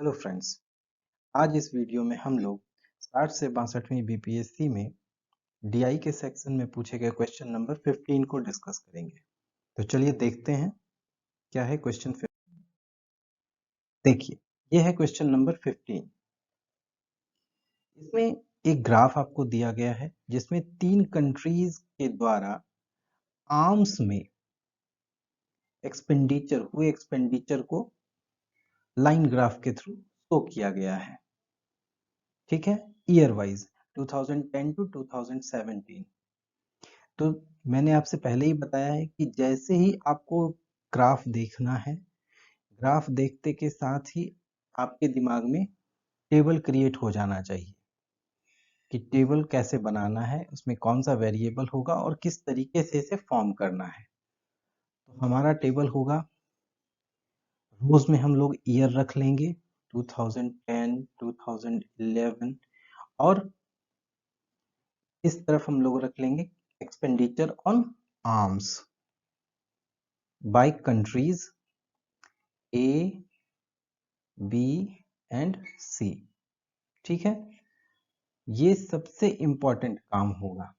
Hello friends, आज इस video में हम लोग 60 से 62वीं बीपीएससी में डीआई के सेक्शन में पूछे गए क्वेश्चन नंबर 15 को डिस्कस करेंगे। तो चलिए देखते हैं क्या है क्वेश्चन 15। देखिए, ये है क्वेश्चन नंबर 15। इसमें एक ग्राफ आपको दिया गया है जिसमें 3 कंट्रीज के द्वारा आर्म्स में एक्सपेंडिचर को लाइन ग्राफ के थ्रू शो किया गया है। ठीक है, ईयर वाइज 2010 टू 2017। तो मैंने आपसे पहले ही बताया है कि जैसे ही आपको ग्राफ देखना है, ग्राफ देखते के साथ ही आपके दिमाग में टेबल क्रिएट हो जाना चाहिए कि टेबल कैसे बनाना है, उसमें कौन सा वेरिएबल होगा और किस तरीके से इसे फॉर्म करना है। तो हमारा टेबल होगा, रोज में हम लोग ईयर रख लेंगे 2010, 2011 और इस तरफ हम लोग रख लेंगे expenditure on arms by countries A, B and C. ठीक है, ये सबसे इंपॉर्टेंट काम होगा।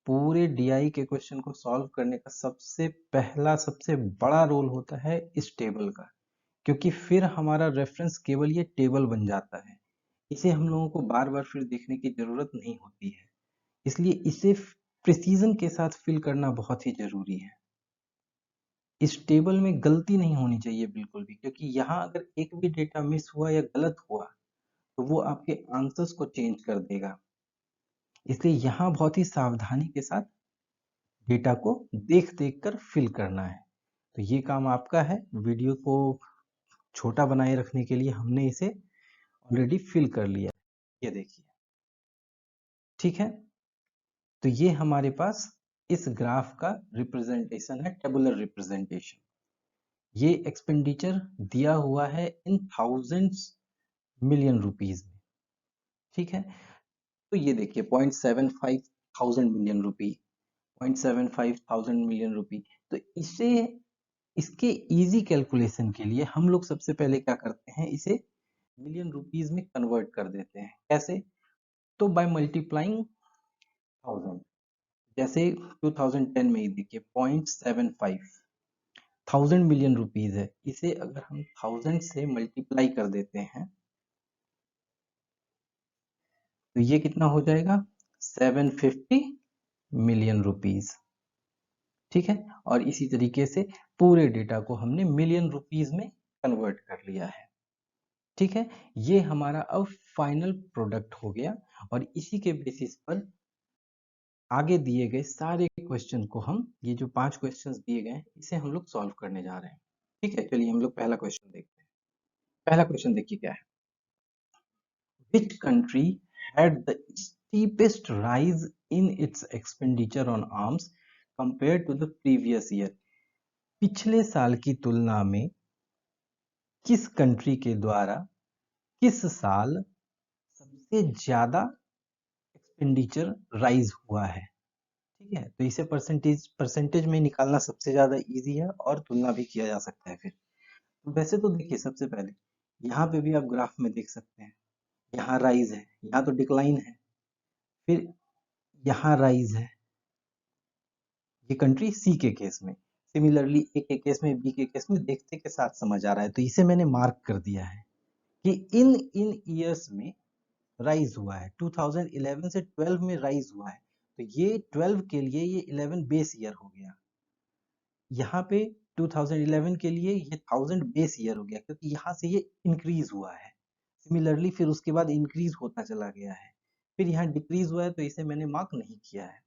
पूरे डीआई के क्वेश्चन को सॉल्व करने का सबसे पहला सबसे बड़ा रोल होता है इस टेबल का, क्योंकि फिर हमारा रेफरेंस केवल ये टेबल बन जाता है। इसे हम लोगों को बार बार फिर देखने की जरूरत नहीं होती है, इसलिए इसे प्रिसीजन के साथ फिल करना बहुत ही जरूरी है। इस टेबल में गलती नहीं होनी चाहिए बिल्कुल भी, क्योंकि यहाँ अगर एक भी डेटा मिस हुआ या गलत हुआ तो वो आपके आंसर्स को चेंज कर देगा। इसलिए यहाँ बहुत ही सावधानी के साथ डेटा को देख देख कर फिल करना है। तो ये काम आपका है। वीडियो को छोटा बनाए रखने के लिए हमने इसे ऑलरेडी फिल कर लिया, ये देखिए। ठीक है, तो ये हमारे पास इस ग्राफ का रिप्रेजेंटेशन है, टेबुलर रिप्रेजेंटेशन। ये एक्सपेंडिचर दिया हुआ है इन थाउजेंड्स मिलियन रुपीज में। ठीक है, तो ये देखिए 0.75 थाउजेंड मिलियन रुपी, 0.75 थाउजेंड मिलियन रुपी। तो इसे इसके इजी कैलकुलेशन के लिए हम लोग सबसे पहले क्या करते हैं, इसे मिलियन रुपीज में कन्वर्ट कर देते हैं। कैसे? तो बाय मल्टीप्लाइंग 1000। जैसे 2010 में ही देखिए 0.75 थाउजेंड मिलियन रुपीज है, इसे अगर हम 1000 से मल्टीप्लाई कर देते हैं तो ये कितना हो जाएगा, 750 मिलियन रुपीज। ठीक है, और इसी तरीके से पूरे डेटा को हमने मिलियन रुपीज में कन्वर्ट कर लिया है। ठीक है, ये हमारा अब फाइनल प्रोडक्ट हो गया और इसी के बेसिस पर आगे दिए गए सारे क्वेश्चन को हम, ये जो 5 क्वेश्चंस दिए गए हैं, इसे हम लोग सॉल्व करने जा रहे हैं। ठीक है, चलिए हम लोग पहला क्वेश्चन देखते हैं। पहला क्वेश्चन देखिए क्या है। Which country had the steepest rise in its expenditure on arms compared to the previous year? पिछले साल की तुलना में किस कंट्री के द्वारा किस साल सबसे ज्यादा एक्सपेंडिचर राइज हुआ है? ठीक है, तो इसे परसेंटेज में निकालना सबसे ज्यादा इजी है और तुलना भी किया जा सकता है। फिर तो वैसे तो देखिए, सबसे पहले यहाँ पे भी आप ग्राफ में देख सकते हैं, यहाँ राइज है, यहाँ तो डिक्लाइन है, फिर यहाँ राइज है। ये कंट्री सी के केस में, सिमिलरली ए के केस में, बी के केस में देखते के साथ समझ आ रहा है, तो इसे मैंने मार्क कर दिया है कि इन ईयर्स में राइज हुआ है। 2011 से 12 में राइज हुआ है, तो ये 12 के लिए ये 11 बेस ईयर हो गया। यहाँ पे 2011 के लिए ये 1000 बेस ईयर हो गया, क्योंकि यहाँ से ये इंक्रीज हुआ है। सिमिलरली फिर उसके बाद इंक्रीज होता चला गया है, फिर यहाँ डिक्रीज हुआ है, तो इसे मैंने मार्क नहीं किया है।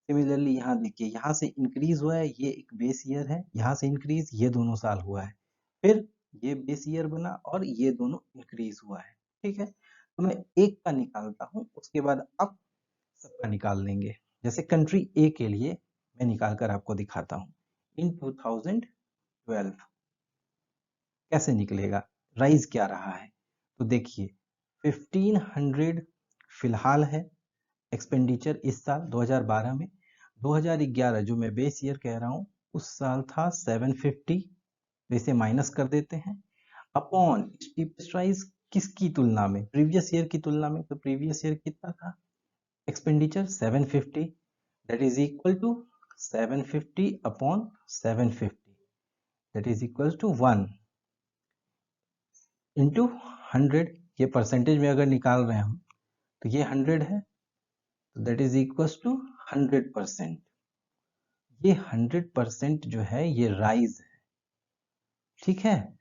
सिमिलरली यहाँ देखिए, यहाँ से इंक्रीज हुआ है, ये एक बेस ईयर है, यहाँ से इंक्रीज, ये दोनों साल हुआ है, फिर ये बेस ईयर बना और ये दोनों इंक्रीज हुआ है। ठीक है, तो मैं एक का निकालता हूँ, उसके बाद आप सबका निकाल लेंगे। जैसे कंट्री ए के लिए मैं निकाल कर आपको दिखाता हूँ। इन 2012 कैसे निकलेगा, राइज क्या रहा है? तो देखिए 1500 फिलहाल है एक्सपेंडिचर इस साल 2012 में। 2011 जो मैं बेस ईयर कह रहा हूँ, उस साल था 750, तो इसे माइनस कर देते हैं। अपॉन स्टीपेस्ट राइज किसकी तुलना में, प्रीवियस ईयर की तुलना में। तो प्रीवियस ईयर कितना था expenditure 750, that is equal to 750 upon 750, that is equal to 1 into 100। ये परसेंटेज में अगर निकाल रहे हैं हम तो ये 100 है, तो दैट इज इक्वल टू 100%। ये 100% जो है ये राइज है, ठीक है।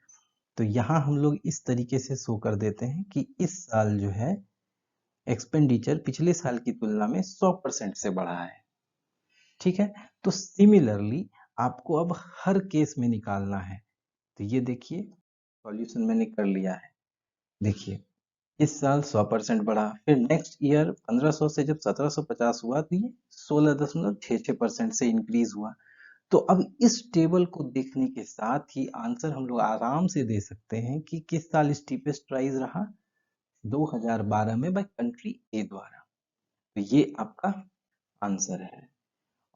तो यहाँ हम लोग इस तरीके से शो कर देते हैं कि इस साल जो है एक्सपेंडिचर पिछले साल की तुलना में 100% से बढ़ा है, ठीक है। तो सिमिलरली आपको अब हर केस में निकालना है। तो ये देखिए सॉल्यूशन मैंने कर लिया है। देखिए इस साल 100% बढ़ा, फिर नेक्स्ट ईयर 1500 से जब 1750 हुआ तो ये 16.66% से इंक्रीज हुआ। तो अब इस टेबल को देखने के साथ ही आंसर हम लोग आराम से दे सकते हैं कि किस साल स्टीपेस्ट राइज रहा, 2012 में बाय कंट्री ए द्वारा। तो ये आपका आंसर है।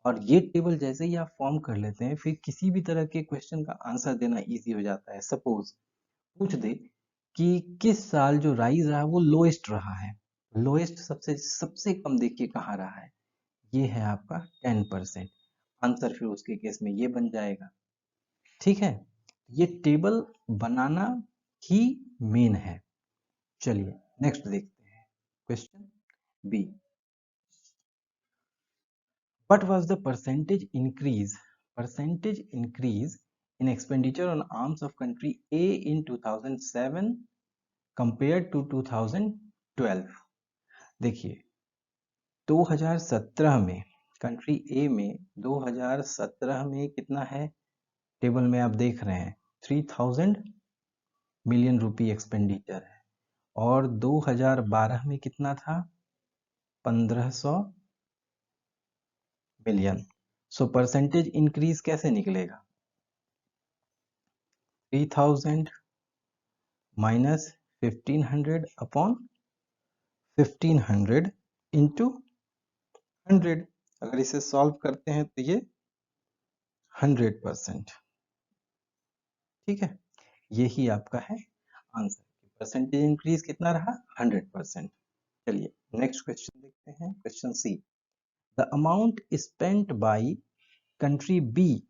और ये टेबल जैसे ही आप फॉर्म कर लेते हैं फिर किसी भी तरह के क्वेश्चन का आंसर देना इजी हो जाता है। सपोज पूछ दे कि किस साल जो राइज रहा वो लोएस्ट रहा है, लोएस्ट सबसे सबसे कम देखिए कहाँ रहा है, ये है आपका 10%। आंसर फिर उसके केस में ये बन जाएगा, ठीक है। ये टेबल बनाना ही मेन है। चलिए नेक्स्ट देखते हैं question B. What was the percentage increase in expenditure on arms of country A in 2007 compared to 2012? देखिए 2017 में कंट्री ए में 2017 में कितना है, टेबल में आप देख रहे हैं 3000 मिलियन रुपी एक्सपेंडिचर है, और 2012 में कितना था 1500 मिलियन। सो परसेंटेज इंक्रीज कैसे निकलेगा, 3000 माइनस 1500 अपॉन 1500 इंटू 100। अगर इसे सॉल्व करते हैं तो ये 100%, ठीक है। यही आपका है आंसर। परसेंटेज इंक्रीज कितना रहा 100%। चलिए नेक्स्ट क्वेश्चन देखते हैं, question C. The amount spent by country B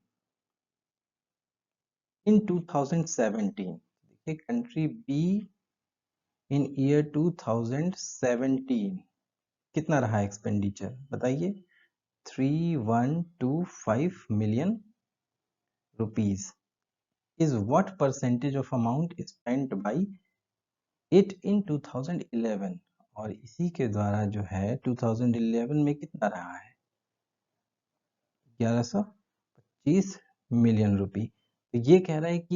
in 2017, देखिए कंट्री बी इन ईयर 2017 कितना रहा एक्सपेंडिचर बताइए, 3125 million rupees is what percentage of amount spent by it in 2011। और इसी के द्वारा जो है 2011 में कितना रहा है 1125 मिलियन रुपी। तो ये कह रहा है कि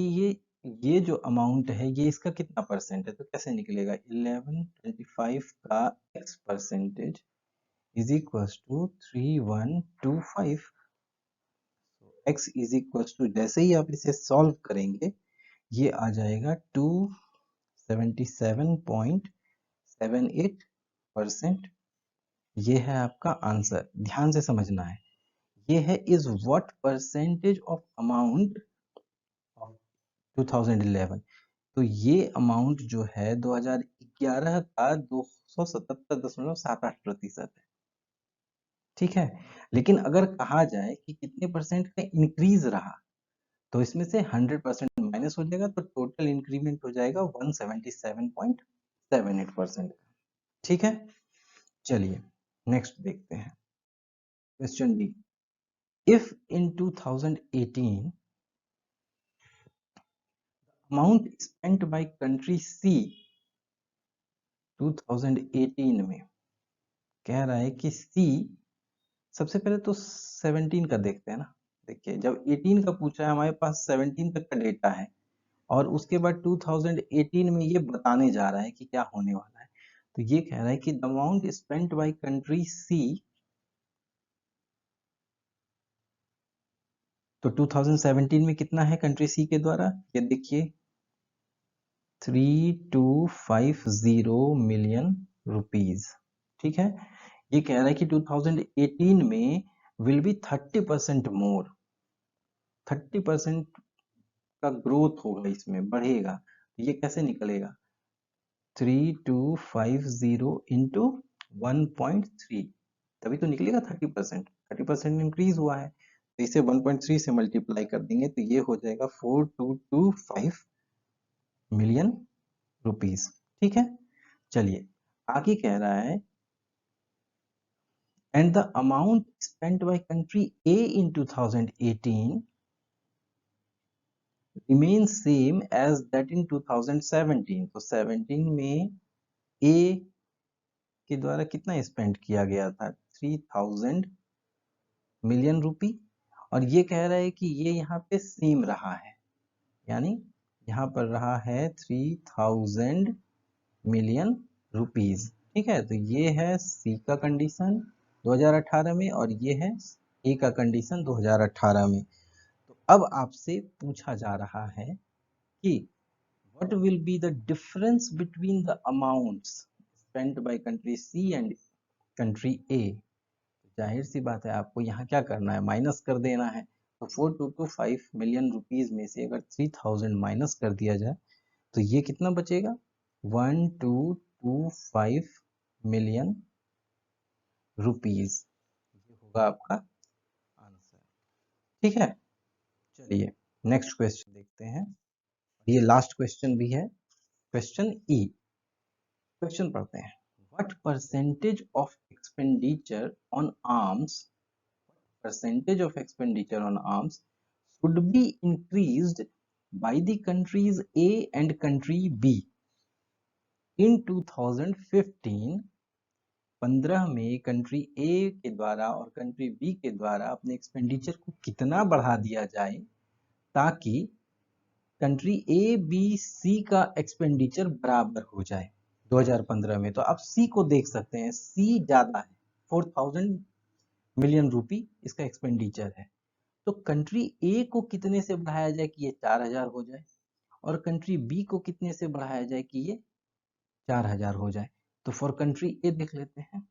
ये जो अमाउंट है ये इसका कितना परसेंट है, तो कैसे निकलेगा 1125 का x percentage is equal to 3125। x is equal to जैसे ही आप इसे सॉल्व करेंगे ये आ जाएगा 277.78%। ये है आपका आंसर, ध्यान से समझना है। ये है is what percentage of amount of 2011। तो ये अमाउंट जो है 2011 का 277.78% है, ठीक है। लेकिन अगर कहा जाए कि कितने परसेंट का इंक्रीज रहा तो इसमें से 100% माइनस हो जाएगा, तो टोटल इंक्रीमेंट हो जाएगा 177.78%, ठीक है। चलिए नेक्स्ट देखते हैं question B. If in 2018 amount spent by country C 2018 में कह रहा है कि सी, सबसे पहले तो 17 का देखते हैं ना। देखिए जब 18 का पूछा है हमारे पास 17 तक का डेटा है, और उसके बाद 2018 में ये बताने जा रहा है कि क्या होने वाला है। तो ये कह रहा है कि the amount spent by country C, तो 2017 में कितना है कंट्री सी के द्वारा, ये देखिए 3250 मिलियन रुपीज, ठीक है। ये कह रहा है कि 2018 में विल बी 30% मोर, 30% का ग्रोथ होगा, इसमें बढ़ेगा। ये कैसे निकलेगा? 3250 इंटू 1.3, तभी तो निकलेगा 30%। 30% इंक्रीज हुआ है, तो इसे 1.3 से मल्टीप्लाई कर देंगे तो ये हो जाएगा 4225 मिलियन रुपीस। ठीक है, चलिए आगे कह रहा है and the amount spent by country A in 2018 remains same as that in 2017। तो 17 में A के द्वारा कितना स्पेंड किया गया था? 3000 मिलियन रुपी, और ये कह रहा है कि ये यहाँ पे सेम रहा है, यानी यहाँ पर रहा है 3000 मिलियन रुपीज। ठीक है, तो ये है सी का कंडीशन 2018 में, और ये है ए का कंडीशन 2018 में। तो अब आपसे पूछा जा रहा है कि what will be the difference between the amounts spent by country C and country A। जाहिर सी बात है, आपको यहाँ क्या करना है? माइनस कर देना है। तो 4225 मिलियन रुपीज में से अगर 3000 माइनस कर दिया जाए तो ये कितना बचेगा? 1225 मिलियन रुपीज, ये होगा आपका आंसर। ठीक है, चलिए नेक्स्ट क्वेश्चन देखते हैं, ये लास्ट क्वेश्चन भी है, क्वेश्चन ई। क्वेश्चन पढ़ते हैं, what percentage of expenditure on arms percentage of expenditure on arms should be increased by the countries A and country B in 2015। 15 में कंट्री ए के द्वारा और कंट्री बी के द्वारा अपने एक्सपेंडिचर को कितना बढ़ा दिया जाए ताकि कंट्री ए बी सी का एक्सपेंडिचर बराबर हो जाए 2015 में। तो आप सी को देख सकते हैं, सी ज्यादा है, 4000 मिलियन रुपी इसका एक्सपेंडिचर है। तो कंट्री ए को कितने से बढ़ाया जाए कि ये 4000 हो जाए, और कंट्री बी को कितने से बढ़ाया जाए कि ये 4000 हो जाए। तो फॉर कंट्री ए देख लेते हैं,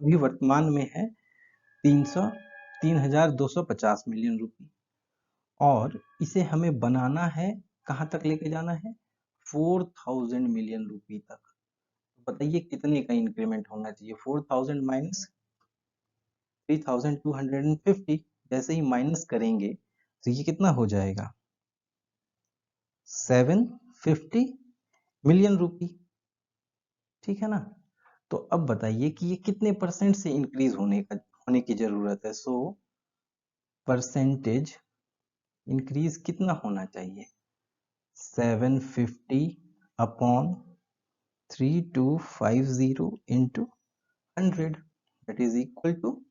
अभी वर्तमान में है 3250 मिलियन रुपी, और इसे हमें बनाना है, कहां तक लेके जाना है? 4000 मिलियन रुपी तक। बताइए कितने का इंक्रीमेंट होना चाहिए? 4000 माइनस 3250, जैसे ही माइनस करेंगे तो ये कितना हो जाएगा? 750 मिलियन रुपी। ठीक है ना? तो अब बताइए कि ये कितने परसेंट से इंक्रीज होने की जरूरत है? सो परसेंटेज इंक्रीज कितना होना चाहिए? 750 upon 3250 into 100, that is equal to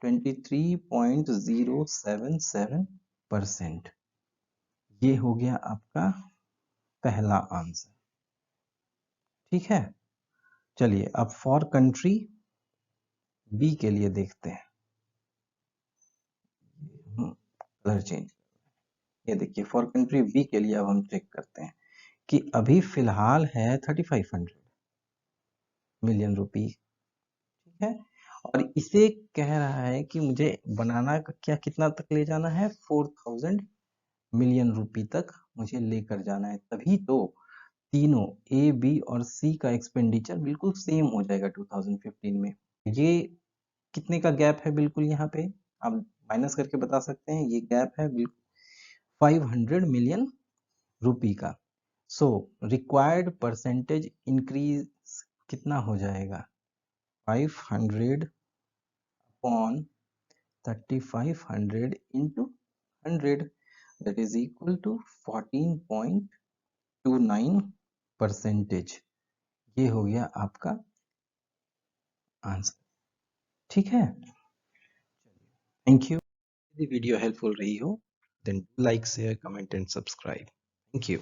23.077%। ये हो गया आपका पहला आंसर। ठीक है, चलिए अब फॉर कंट्री बी के लिए देखते हैं। कलर चेंज, ये देखिए फॉर कंट्री बी के लिए अब हम चेक करते हैं कि अभी फिलहाल है 3500 मिलियन रुपी। ठीक है, और इसे कह रहा है कि मुझे बनाना क्या, कितना तक ले जाना है? 4000 मिलियन रुपी तक मुझे लेकर जाना है, तभी तो तीनों ए बी और सी का एक्सपेंडिचर बिल्कुल सेम हो जाएगा 2015 में। ये कितने का गैप है? बिल्कुल यहाँ पे आप माइनस करके बता सकते हैं, ये गैप है बिल्कुल 500 मिलियन रुपी का। सो रिक्वायर्ड परसेंटेज इंक्रीज कितना हो जाएगा? 500 upon 3500 into 100, that is equal to 14.29%। ये हो गया आपका आंसर। ठीक है, थैंक यू। यदि वीडियो हेल्पफुल रही हो then like share comment and subscribe. Thank you.